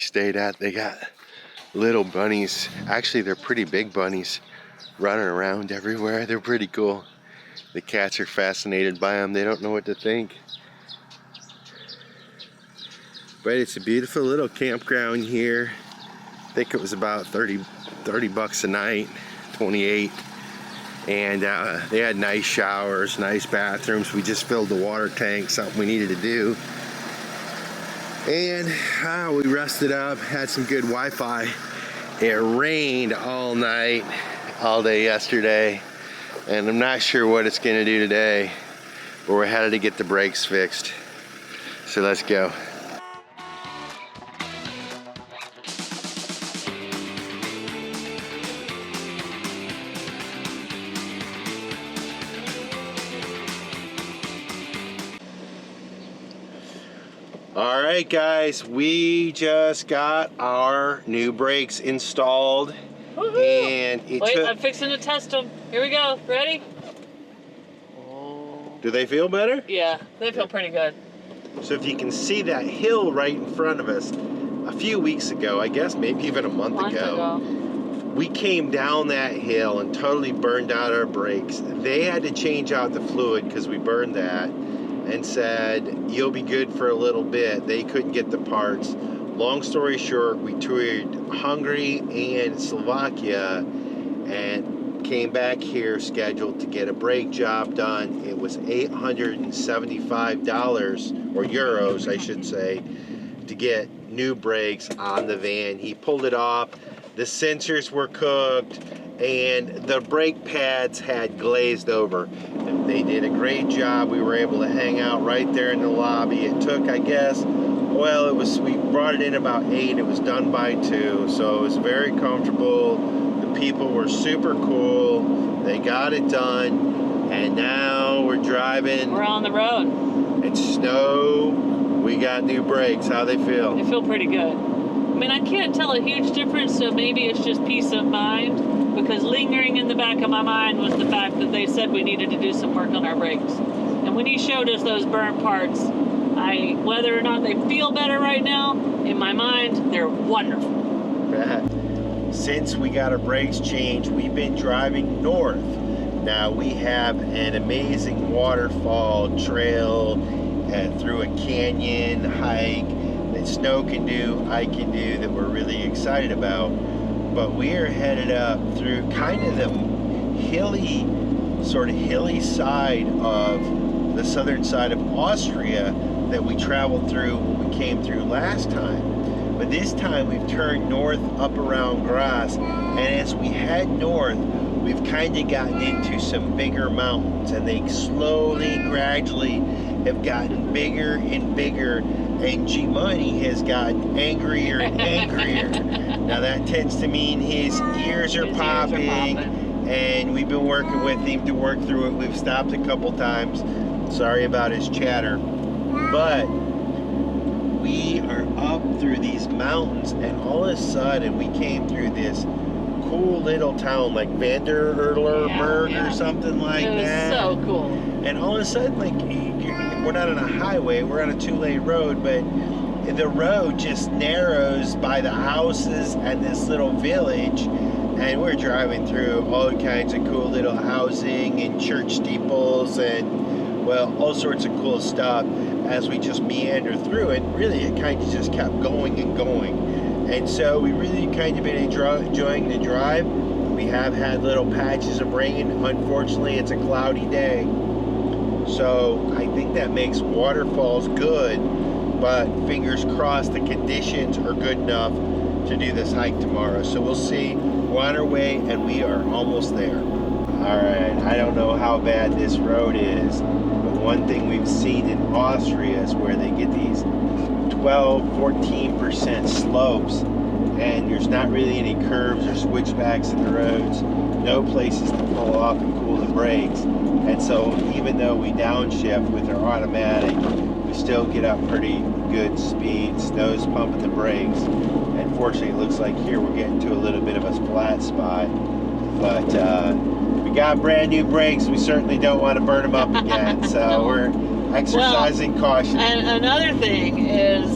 stayed at. They got little bunnies. Actually, they're pretty big bunnies running around everywhere. They're pretty cool. The cats are fascinated by them. They don't know what to think. But it's a beautiful little campground here. I think it was about 30 bucks a night, 28. And they had nice showers, nice bathrooms. We just filled the water tank, something we needed to do. And we rested up, had some good Wi-Fi. It rained all night, all day yesterday. And I'm not sure what it's gonna do today, but we're headed to get the brakes fixed. So let's go. All right, guys, we just got our new brakes installed. And wait, I'm fixing to test them. Here we go. Ready? Do they feel better? Yeah, they feel pretty good. So if you can see that hill right in front of us, a few weeks ago, I guess maybe even a month ago, we came down that hill and totally burned out our brakes. They had to change out the fluid because we burned that, and said, you'll be good for a little bit. They couldn't get the parts. Long story short, we toured Hungary and Slovakia and came back here scheduled to get a brake job done. It was $875, or euros I should say, to get new brakes on the van. He pulled it off. The sensors were cooked and the brake pads had glazed over. They did a great job. We were able to hang out right there in the lobby. It took, I guess, well, we brought it in about 8. It was done by 2, so it was very comfortable. The people were super cool. They got it done, and now we're driving. We're on the road. It's snow. We got new brakes. How they feel? They feel pretty good. I mean, I can't tell a huge difference, so maybe it's just peace of mind, because lingering in the back of my mind was the fact that they said we needed to do some work on our brakes. And when he showed us those burnt parts, whether or not they feel better right now, in my mind, they're wonderful. Since we got our brakes changed, we've been driving north. Now we have an amazing waterfall trail through a canyon hike that Snow can do, I can do, that we're really excited about. But we are headed up through kind of the hilly side of the southern side of Austria that we traveled through when we came through last time. But this time we've turned north up around Graz, and as we head north, we've kind of gotten into some bigger mountains, and they slowly, gradually have gotten bigger and bigger, and G-Money has gotten angrier and angrier. Now that tends to mean his ears are popping, and we've been working with him to work through it. We've stopped a couple times. Sorry about his chatter. But we are up through these mountains, and all of a sudden we came through this cool little town like Vandererlerberg or something like that. It was so cool. And all of a sudden, like, we're not on a highway, we're on a 2-lane road, but the road just narrows by the houses and this little village, and we're driving through all kinds of cool little housing and church steeples and, well, all sorts of cool stuff as we just meander through it. Really, it kind of just kept going and going. And so we really kind of been enjoying the drive. We have had little patches of rain. Unfortunately, it's a cloudy day. So I think that makes Waterfalls good, but fingers crossed the conditions are good enough to do this hike tomorrow. So we'll see. We're on our way, and we are almost there. All right, I don't know how bad this road is, but one thing we've seen in Austria is where they get these 12-14% slopes, and there's not really any curves or switchbacks in the roads, no places to pull off and cool the brakes. And so even though we downshift with our automatic, we still get up pretty good speed. Snow's pumping the brakes, and fortunately it looks like here we're getting to a little bit of a flat spot. But we got brand new brakes. We certainly don't want to burn them up again, so we're exercising caution. And another thing is,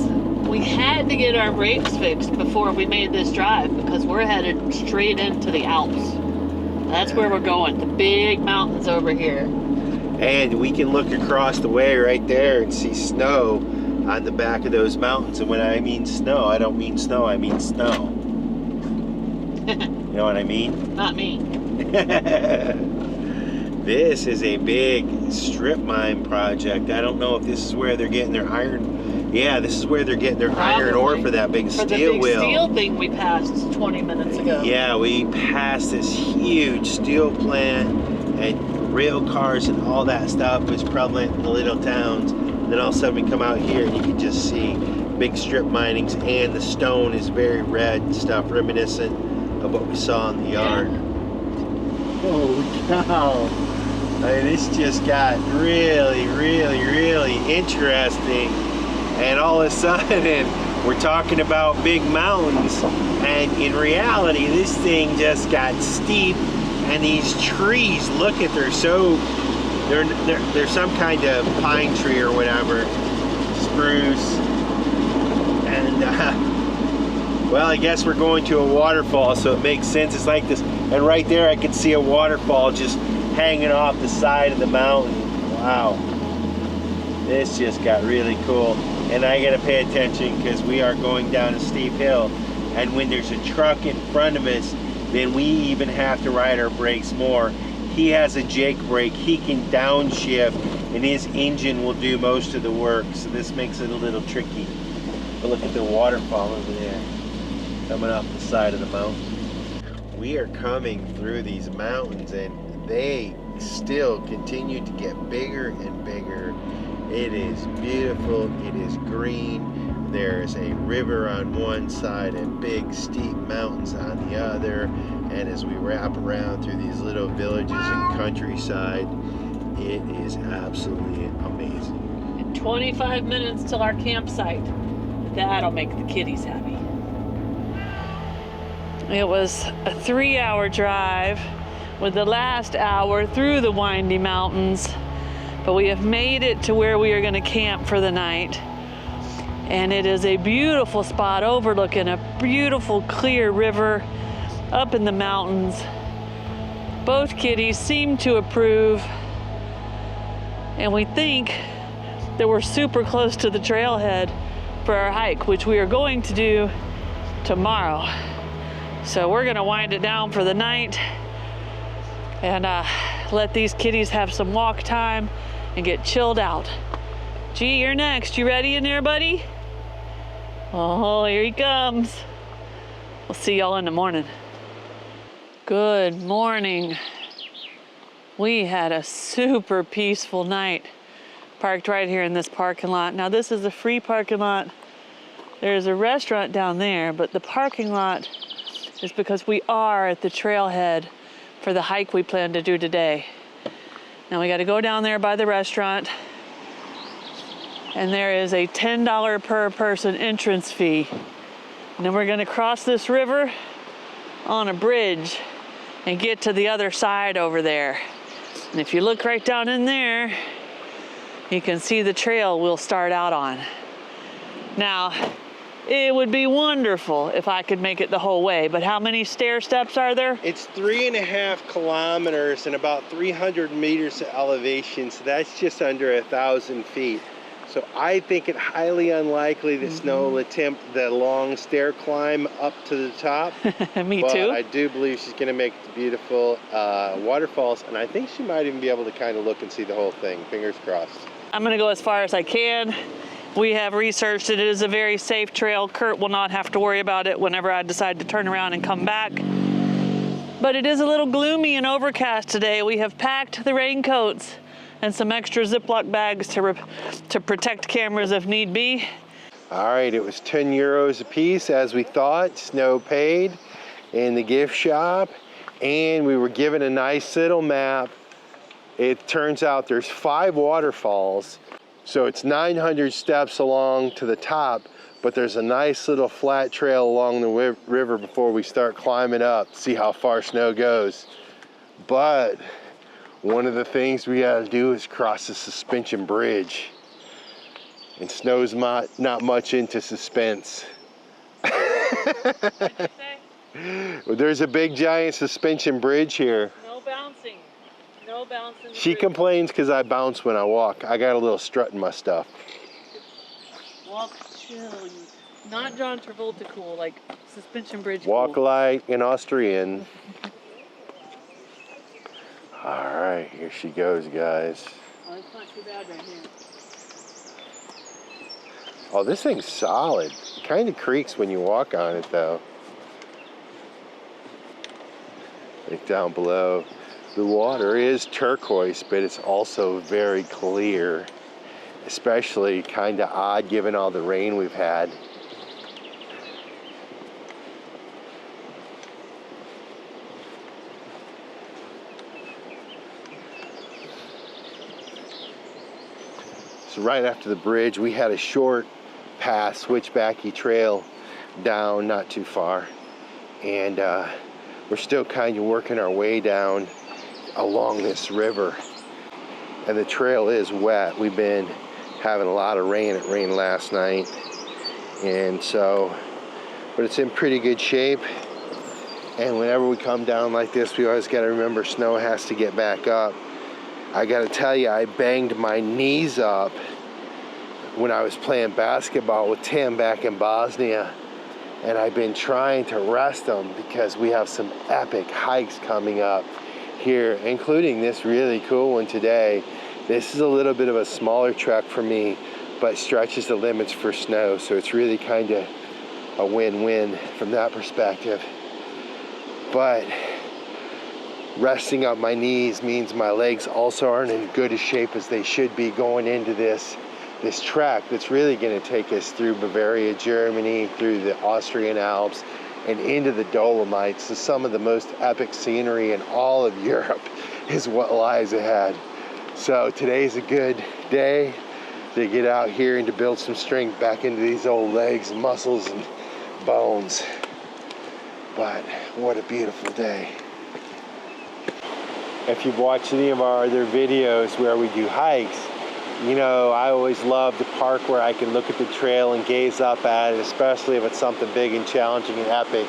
we had to get our brakes fixed before we made this drive because we're headed straight into the Alps. That's where we're going, the big mountains over here. And we can look across the way right there and see snow on the back of those mountains. And when I mean snow, I don't mean snow, I mean snow. You know what I mean? Not me. This is a big strip mine project. I don't know if this is where they're getting their iron. Yeah, this is where they're getting their iron ore for that big steel wheel. For the big steel thing we passed 20 minutes ago. Yeah, we passed this huge steel plant and rail cars and all that stuff was prevalent in the little towns. Then all of a sudden we come out here and you can just see big strip minings, and the stone is very red and stuff, reminiscent of what we saw in the yard. Holy cow. I mean, this just got really, really, really interesting. And all of a sudden, we're talking about big mountains. And in reality, this thing just got steep. And these trees, look at, they're some kind of pine tree or whatever. Spruce. And, well, I guess we're going to a waterfall, so it makes sense. It's like this. And right there, I can see a waterfall just hanging off the side of the mountain. Wow. This just got really cool. And I gotta pay attention because we are going down a steep hill. And when there's a truck in front of us, then we even have to ride our brakes more. He has a Jake brake. He can downshift, and his engine will do most of the work. So this makes it a little tricky. But look at the waterfall over there, coming off the side of the mountain. We are coming through these mountains, and they still continue to get bigger and bigger. It is beautiful, it is green. There's a river on one side and big steep mountains on the other. And as we wrap around through these little villages and countryside, it is absolutely amazing. In 25 minutes till our campsite. That'll make the kiddies happy. It was a 3-hour drive with the last hour through the windy mountains, but we have made it to where we are going to camp for the night. And it is a beautiful spot overlooking a beautiful clear river up in the mountains. Both kiddies seem to approve, and we think that we're super close to the trailhead for our hike, which we are going to do tomorrow. So we're gonna wind it down for the night and let these kiddies have some walk time and get chilled out. Gee, you're next. You ready in there, buddy? Oh, here he comes. We'll see y'all in the morning. Good morning. We had a super peaceful night. Parked right here in this parking lot. Now this is a free parking lot. There's a restaurant down there, but the parking lot is because we are at the trailhead for the hike we plan to do today. Now we got to go down there by the restaurant, and there is a $10 per person entrance fee. And then we're going to cross this river on a bridge and get to the other side over there. And if you look right down in there, you can see the trail we'll start out on. Now, it would be wonderful if I could make it the whole way, but how many stair steps are there? It's 3.5 kilometers and about 300 meters of elevation, so that's just under 1,000 feet. So I think it highly unlikely that Snow will attempt the long stair climb up to the top. Me but too. I do believe she's going to make the beautiful waterfalls, and I think she might even be able to kind of look and see the whole thing. Fingers crossed. I'm going to go as far as I can. We have researched it is a very safe trail. Curt will not have to worry about it whenever I decide to turn around and come back. But it is a little gloomy and overcast today. We have packed the raincoats and some extra Ziploc bags to protect cameras if need be. All right, it was 10 euros a piece as we thought. Snow paid in the gift shop, and we were given a nice little map. It turns out there's 5 waterfalls, so it's 900 steps along to the top, but there's a nice little flat trail along the river before we start climbing up, see how far Snow goes. But one of the things we gotta do is cross the suspension bridge. And snow's not much into suspense. What'd you say? Well, there's a big giant suspension bridge here. No bouncing. No bouncing. She complains because I bounce when I walk. I got a little strut in my stuff. Walk chill. Not John Travolta cool, like suspension bridge Walk cool. like an Austrian. All right, here she goes, guys. Oh, it's not too bad right here. Oh, this thing's solid. It kind of creaks when you walk on it, though. Like down below. The water is turquoise, but it's also very clear. Especially kind of odd given all the rain we've had. So right after the bridge, we had a short path, switchbacky trail down, not too far. And we're still kind of working our way down along this river. And the trail is wet. We've been having a lot of rain. It rained last night. And so, but it's in pretty good shape. And whenever we come down like this, we always got to remember snow has to get back up. I gotta tell you, I banged my knees up when I was playing basketball with Tim back in Bosnia, and I've been trying to rest them because we have some epic hikes coming up here, including this really cool one today. This is a little bit of a smaller trek for me, but stretches the limits for snow, so it's really kind of a win-win from that perspective. But resting up my knees means my legs also aren't in good a shape as they should be going into this trek that's really going to take us through Bavaria, Germany, through the Austrian Alps, and into the Dolomites. So some of the most epic scenery in all of Europe is what lies ahead. So today's a good day to get out here and to build some strength back into these old legs and muscles and bones. But what a beautiful day. If you've watched any of our other videos where we do hikes, you know, I always love to park where I can look at the trail and gaze up at it, especially if it's something big and challenging and epic.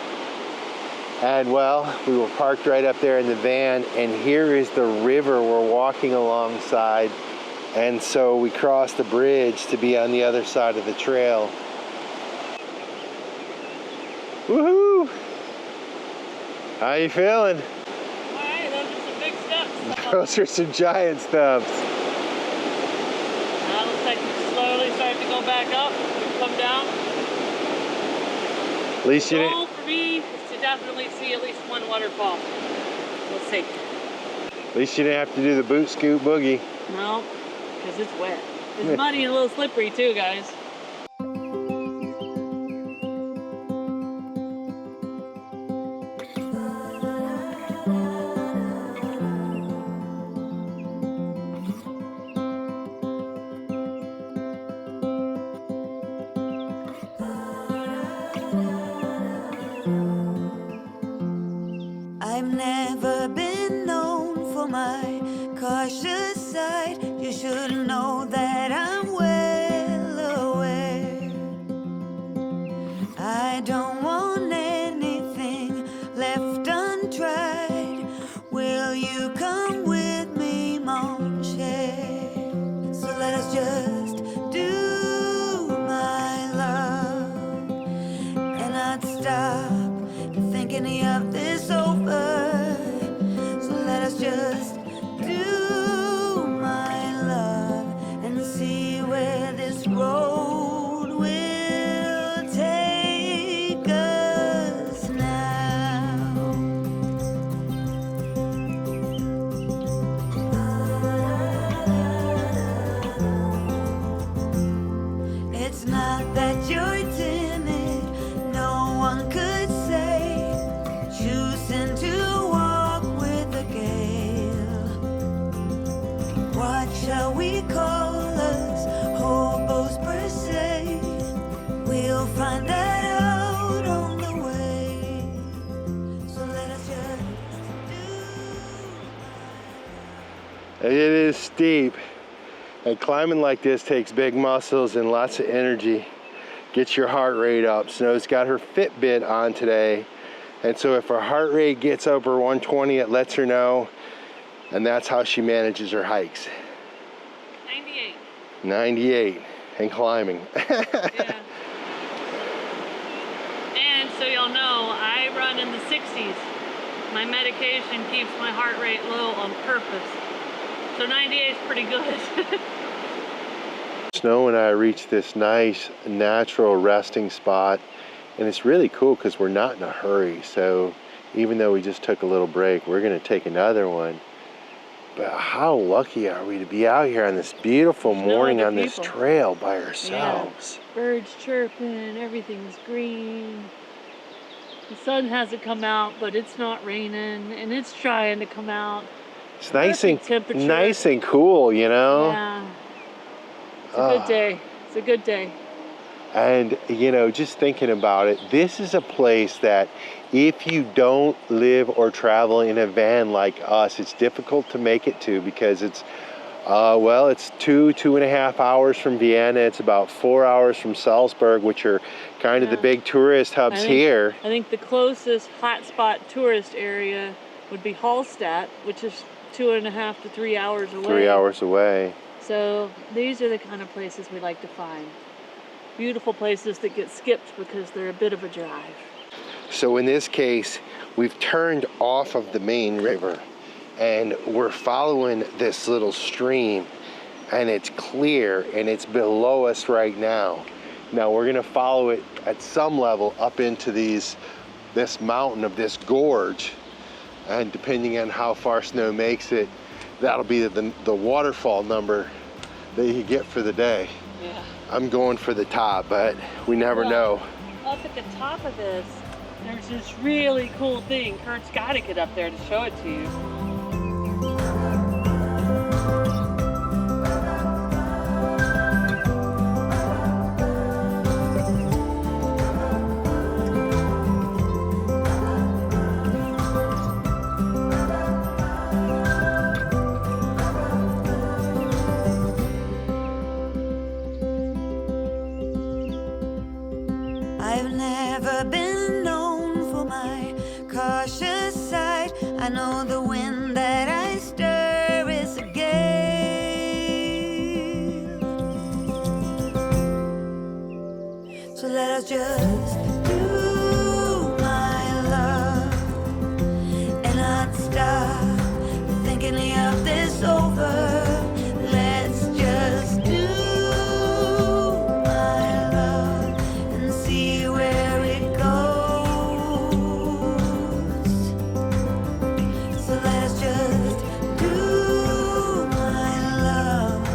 And well, we were parked right up there in the van, and here is the river we're walking alongside. And so we crossed the bridge to be on the other side of the trail. Woohoo! How you feeling? Those are some giant steps. Now it looks like we're slowly starting to go back up. We come down. At least you The didn't. goal for me is to definitely see at least one waterfall. We'll see. At least you didn't have to do the boot scoot boogie. No, because it's wet. It's muddy and a little slippery too, guys. I've never been known for my cautious side. You should know that I'm well aware. I don't want anything left untried. Will you come with me, mon cher? So let us just do my love and not stop to think any of this over. So let us just do my love and see where this road will take us now. It's not that you're timid, no one could say, choosing to walk with the gale. What shall we call us, hobos per se? We'll find that out on the way. So let us just do. It is steep. And climbing like this takes big muscles and lots of energy. Gets your heart rate up. Snow's got her Fitbit on today. And so if her heart rate gets over 120, it lets her know. And that's how she manages her hikes. 98. 98 and climbing. Yeah. And so y'all know, I run in the 60s. My medication keeps my heart rate low on purpose. So 98 is pretty good. Snow and I reached this nice natural resting spot, and it's really cool because we're not in a hurry. So even though we just took a little break, we're going to take another one. But how lucky are we to be out here on this beautiful morning on this trail by ourselves? Yeah. Birds chirping, everything's green. The sun hasn't come out, but it's not raining, and it's trying to come out. It's nice and cool, you know? Yeah. It's a good day. It's a good day. And, you know, just thinking about it, this is a place that if you don't live or travel in a van like us, it's difficult to make it to because it's, well, it's 2.5 hours from Vienna. It's about 4 hours from Salzburg, which are kind of the big tourist hubs here. I think the closest hotspot tourist area would be Hallstatt, which is 2.5 to 3 hours away. 3 hours away. So these are the kind of places we like to find. Beautiful places that get skipped because they're a bit of a drive. So in this case, we've turned off of the main river and we're following this little stream, and it's clear and it's below us right now. Now we're gonna follow it at some level up into this mountain of this gorge, and depending on how far snow makes it, that'll be the waterfall number that you get for the day. Yeah. I'm going for the top, but we never know. Up at the top of this, there's this really cool thing. Curt's got to get up there to show it to you. I've never been known for my cautious side. I know the wind that I stir is a gale. So let us just do my love and not stop thinking of this over. Let's just do my love and see where it goes. So let's just do my love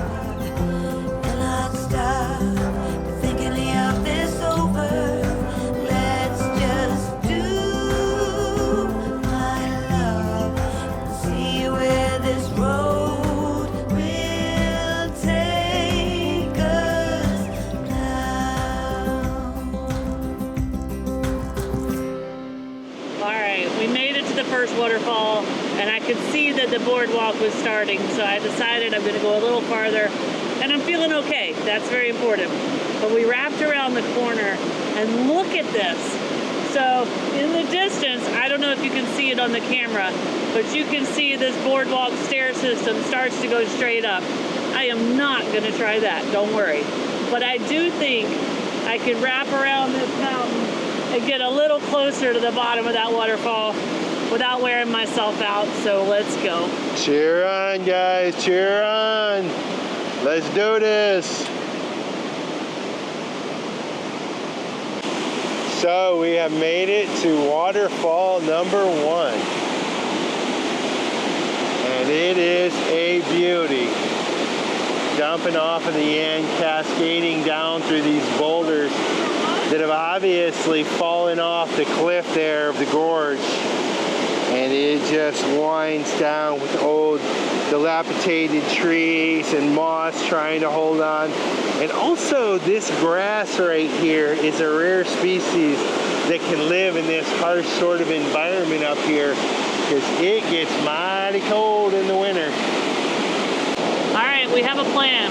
and not stop thinking of this over. Let's just do my love and see where this road will take us now. All right, we made it to the first waterfall, and I could see that the boardwalk was starting, so I decided I'm gonna go a little farther, and I'm feeling okay. That's very important. But we wrapped around the corner, and look at this. So in the distance, I don't know if you can see it on the camera, but you can see this boardwalk stair system starts to go straight up. I am not gonna try that, don't worry. But I do think I can wrap around this mountain and get a little closer to the bottom of that waterfall without wearing myself out, so let's go. Cheer on, guys, cheer on. Let's do this. So we have made it to waterfall number 1. And it is a beauty. Jumping off of the end, cascading down through these boulders that have obviously fallen off the cliff there of the gorge. And it just winds down with old dilapidated trees and moss trying to hold on. And also this grass right here is a rare species that can live in this harsh sort of environment up here, because it gets mighty cold in the winter. All right, right, we have a plan.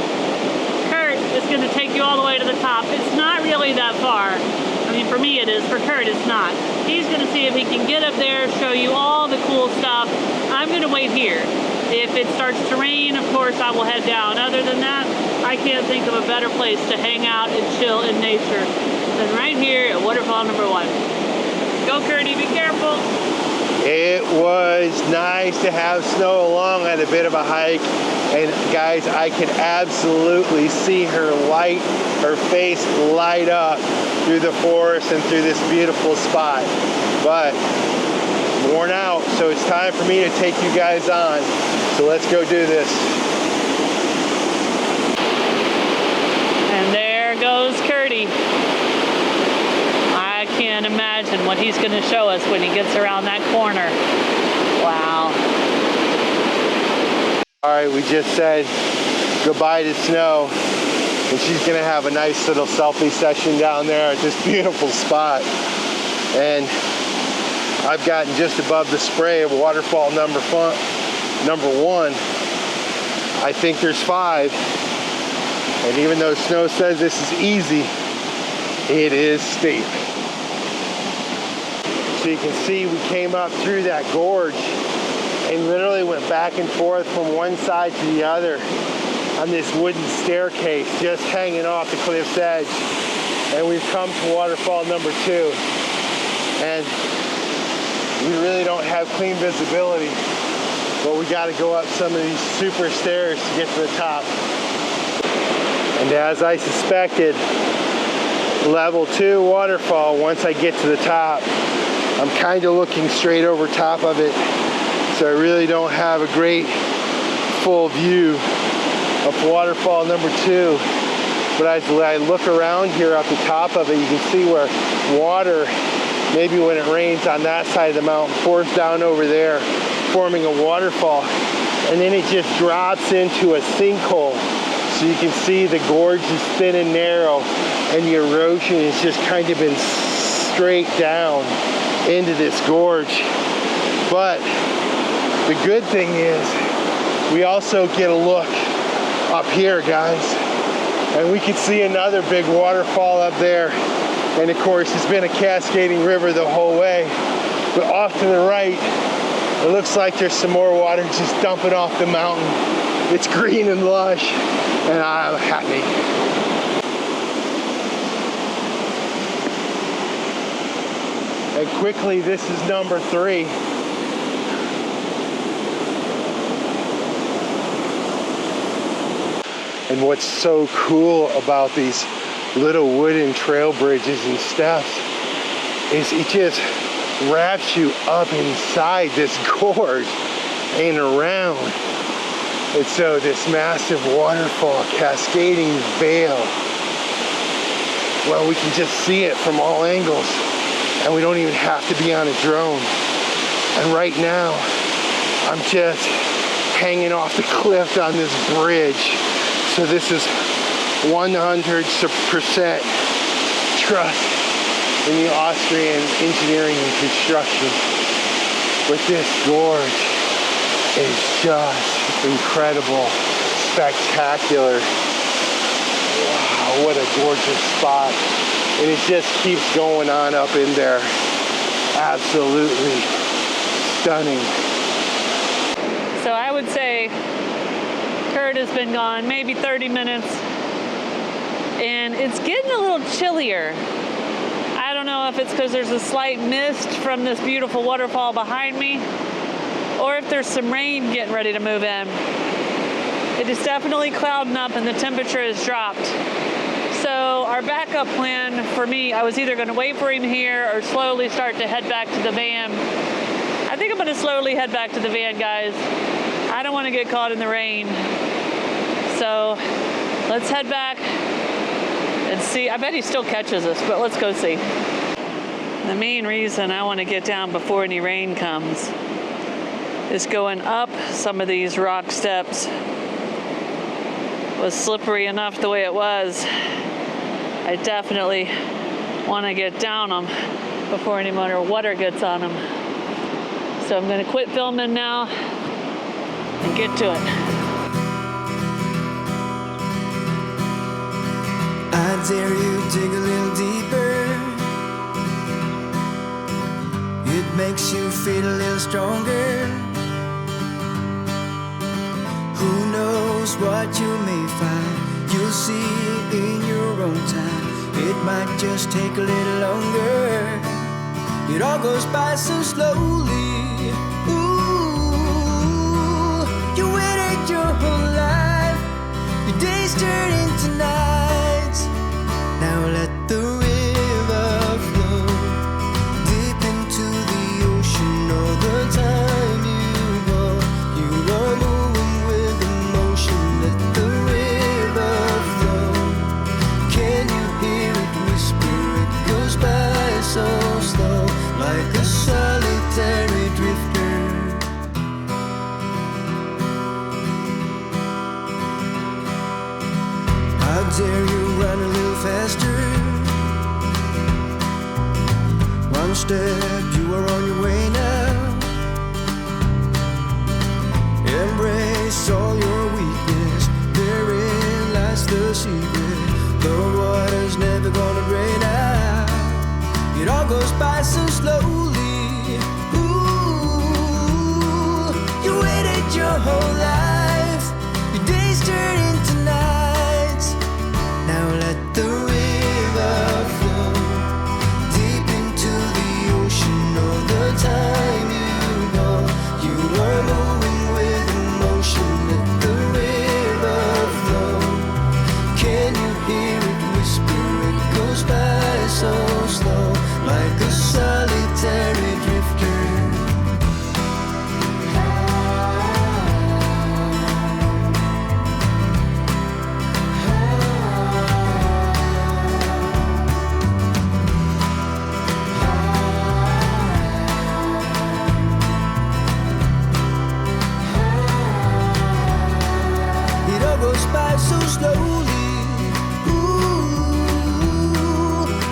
Curt is going to take you all the way to the top. It's not really that far. I mean, for me it is. For Curt, it's not. He's going to see if he can get up there, show you all the cool stuff. I'm going to wait here. If it starts to rain, of course, I will head down. Other than that, I can't think of a better place to hang out and chill in nature than right here at waterfall number 1. Go, Curdy, be careful. It was nice to have snow along at a bit of a hike, and guys, I could absolutely see her face light up through the forest and through this beautiful spot. But worn out, so it's time for me to take you guys on. So let's go do this. And there goes Curdy. I can't imagine what he's going to show us when he gets around that corner. Wow. All right, we just said goodbye to snow, and she's going to have a nice little selfie session down there at this beautiful spot. And I've gotten just above the spray of waterfall number 1. I think there's 5. And even though snow says this is easy, it is steep. So you can see we came up through that gorge and literally went back and forth from one side to the other on this wooden staircase just hanging off the cliff's edge. And we've come to waterfall number 2. And we really don't have clean visibility, but we got to go up some of these super stairs to get to the top. And as I suspected, level 2 waterfall, once I get to the top, I'm kind of looking straight over top of it, so I really don't have a great full view of waterfall number 2. But as I look around here up the top of it, you can see where water, maybe when it rains on that side of the mountain, pours down over there, forming a waterfall. And then it just drops into a sinkhole. So you can see the gorge is thin and narrow, and the erosion has just kind of been straight down into this gorge. But the good thing is, we also get a look up here, guys. And we can see another big waterfall up there. And of course, it's been a cascading river the whole way. But off to the right, it looks like there's some more water just dumping off the mountain. It's green and lush, and I'm happy. And quickly, this is number 3. And what's so cool about these little wooden trail bridges and steps is it just wraps you up inside this gorge and around. And so this massive waterfall, cascading veil, well, we can just see it from all angles, and we don't even have to be on a drone. And right now, I'm just hanging off the cliff on this bridge. So this is 100% trust in the Austrian engineering and construction. But this gorge is just incredible, spectacular. Wow, what a gorgeous spot. And it just keeps going on up in there. Absolutely stunning. So I would say Curt has been gone maybe 30 minutes, and it's getting a little chillier. I don't know if it's because there's a slight mist from this beautiful waterfall behind me, or if there's some rain getting ready to move in. It is definitely clouding up and the temperature has dropped. So our backup plan for me, I was either going to wait for him here or slowly start to head back to the van. I think I'm going to slowly head back to the van, guys. I don't want to get caught in the rain. So let's head back and see. I bet he still catches us, but let's go see. The main reason I want to get down before any rain comes is going up some of these rock steps was slippery enough the way it was. I definitely want to get down them before any more water gets on them. So I'm going to quit filming now and get to it. dare you dig a little deeper. It makes you feel a little stronger. Who knows what you may find? You'll see in your own time. It might just take a little longer. It all goes by so slowly. Ooh, you waited your whole life. Your days turn into nights. Now let the river flow deep into the ocean. All the time you go, you are moving with emotion. Let the river flow. Can you hear it whisper? It goes by so slow, like a solitary drifter. How dare you run a little faster? One step, you are on your way now. Embrace all your weakness. Therein lies the secret. The water's never gonna drain out. It all goes by so slowly. Ooh, you waited your whole life. Your days turn into nights. Now let the river flow deep into the ocean. All the time you go, you are moving with emotion. Let the river flow. Can you hear it whisper? It goes by so slow, like a solitary drifter. It all goes by so slowly. Ooh,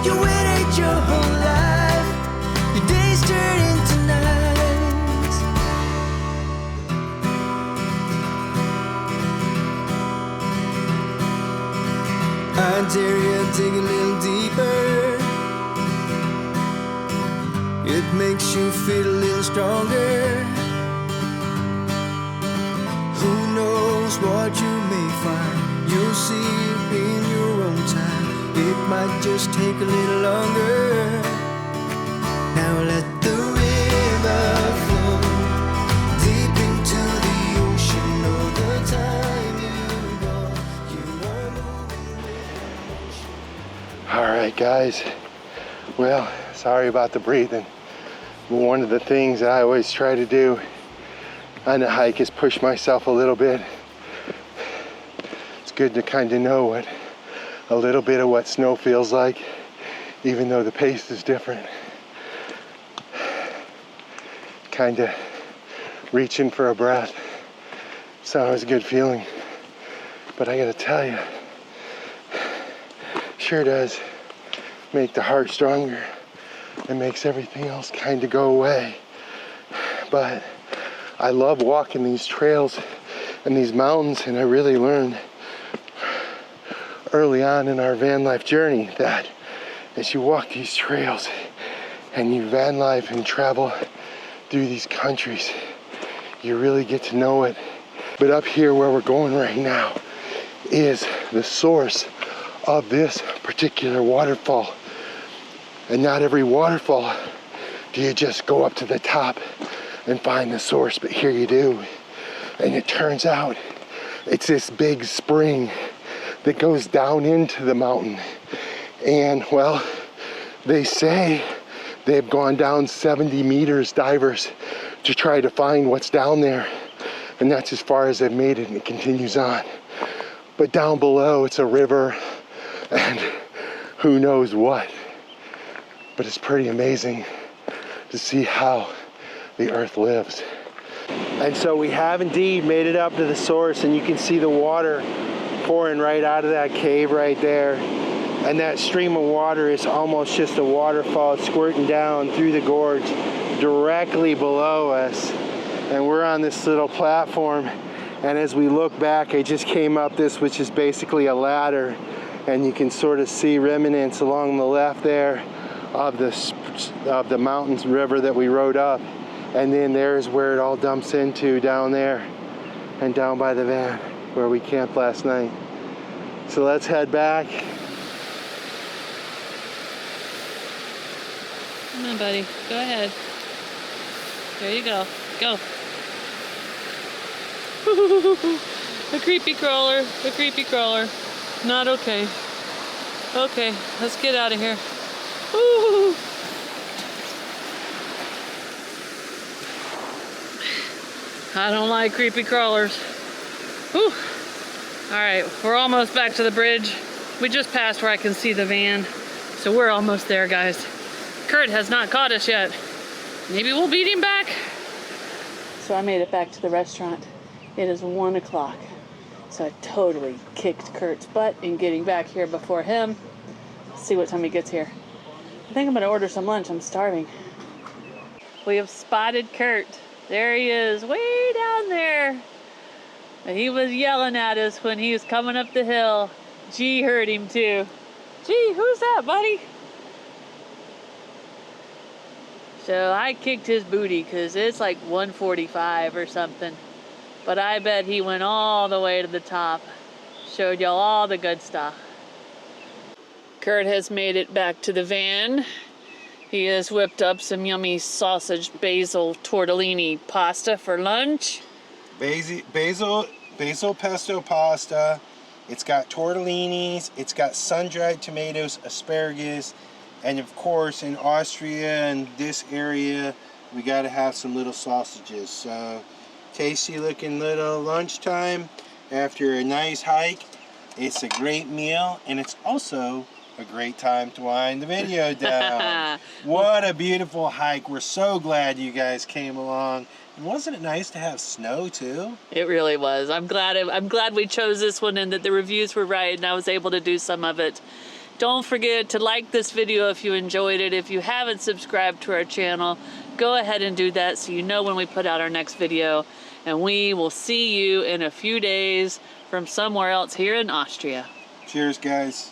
you waited your whole life. Your days turn into nights. I dare you dig a little deeper. It makes you feel a little stronger. Who knows what you may find? You'll see in your own time. It might just take a little longer. Now let the river flow deep into the ocean. All the time you go, you are moving. All right, guys. Well, sorry about the breathing. But one of the things that I always try to do on a hike is push myself a little bit. It's good to kind of know what a little bit of what snow feels like, even though the pace is different. Kind of reaching for a breath. It's always a good feeling. But I gotta tell you, sure does make the heart stronger. It makes everything else kind of go away. But I love walking these trails and these mountains, and I really learned early on in our van life journey that as you walk these trails and you van life and travel through these countries, you really get to know it. But up here where we're going right now is the source of this particular waterfall. And not every waterfall do you just go up to the top and find the source, but here you do. And it turns out it's this big spring that goes down into the mountain. And well, they say they've gone down 70 meters, divers, to try to find what's down there. And that's as far as they've made it, and it continues on. But down below, it's a river and who knows what. But it's pretty amazing to see how the earth lives. And so we have indeed made it up to the source, and you can see the water pouring right out of that cave right there. And that stream of water is almost just a waterfall squirting down through the gorge directly below us. And we're on this little platform, and as we look back, I just came up this, which is basically a ladder, and you can sort of see remnants along the left there of the mountains river that we rode up, and then there's where it all dumps into down there and down by the van where we camped last night. So let's head back. Come on, buddy. Go ahead. There you go. Go. A creepy crawler. A creepy crawler. Not okay. Okay, let's get out of here. Ooh. I don't like creepy crawlers. Whew. All right, we're almost back to the bridge. We just passed where I can see the van, so we're almost there, guys. Curt has not caught us yet. Maybe we'll beat him back. So I made it back to the restaurant. It is 1 o'clock. So I totally kicked Curt's butt in getting back here before him. Let's see what time he gets here. I think I'm gonna order some lunch. I'm starving. We have spotted Curt. There he is, way down there. He was yelling at us when he was coming up the hill. G heard him too. Gee, who's that, buddy? So I kicked his booty because it's like 145 or something. But I bet he went all the way to the top. Showed y'all all the good stuff. Curt has made it back to the van. He has whipped up some yummy sausage basil tortellini pasta for lunch. Basil pesto pasta. It's got tortellinis, it's got sun-dried tomatoes, asparagus, and of course in Austria and this area we got to have some little sausages. So tasty looking little lunchtime after a nice hike. It's a great meal, and it's also a great time to wind the video down. What a beautiful hike. We're so glad you guys came along. And wasn't it nice to have snow too? It really was. I'm glad we chose this one and that the reviews were right and I was able to do some of it. Don't forget to like this video if you enjoyed it. If you haven't subscribed to our channel, go ahead and do that so you know when we put out our next video. And we will see you in a few days from somewhere else here in Austria. Cheers, guys.